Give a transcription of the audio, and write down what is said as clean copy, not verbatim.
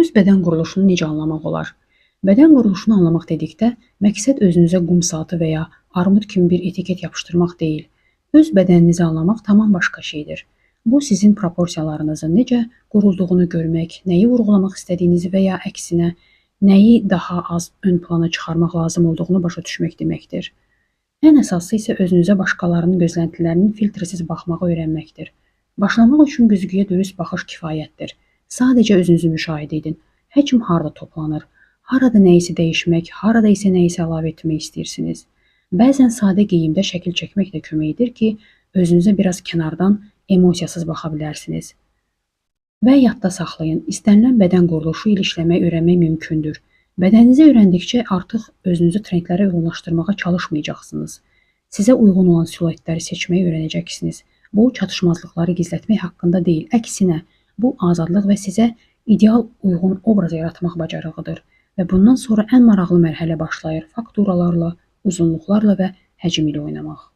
Öz bədən quruluşunu necə anlamaq olar? Bədən quruluşunu anlamaq dedikdə, məqsəd özünüzə qum saatı və ya armud kimi bir etiket yapışdırmaq deyil. Öz bədəninizi anlamaq tamam başqa şeydir. Bu, sizin proporsiyalarınızın necə qurulduğunu görmək, nəyi vurğulamaq istədiyinizi və ya əksinə, nəyi daha az ön plana çıxarmaq lazım olduğunu başa düşmək deməkdir. Ən əsası isə özünüzə başqalarının gözləntilərinin filtrsiz baxmağı öyrənməkdir. Başlamaq üçün güzgüyə dürüst baxış kifayətdir. Sadəcə özünüzü müşahidə edin. Həcm harada toplanır? Harada nəyisə dəyişmək, harada isə nəyisə əlavə etmək istəyirsiniz? Bəzən sadə geyimdə şəkil çəkmək də kömək edir ki, özünüzə biraz kənardan emosiyasız baxa bilərsiniz. Və yadda saxlayın, istənilən bədən quruluşu ilə işləmək öyrənmək mümkündür. Bədəninizi öyrəndikcə artıq özünüzü trendlərə uyğunlaşdırmağa çalışmayacaqsınız. Sizə uyğun olan siluetləri seçməyi öyrənəcəksiniz. Bu, çatışmazlıqları gizlətmək haqqında deyil, əksinə, bu azadlıq və sizə ideal uyğun obraz yaratmaq bacarığıdır. Və bundan sonra ən maraqlı mərhələ başlayır fakturalarla, uzunluqlarla və həcm ilə oynamaq.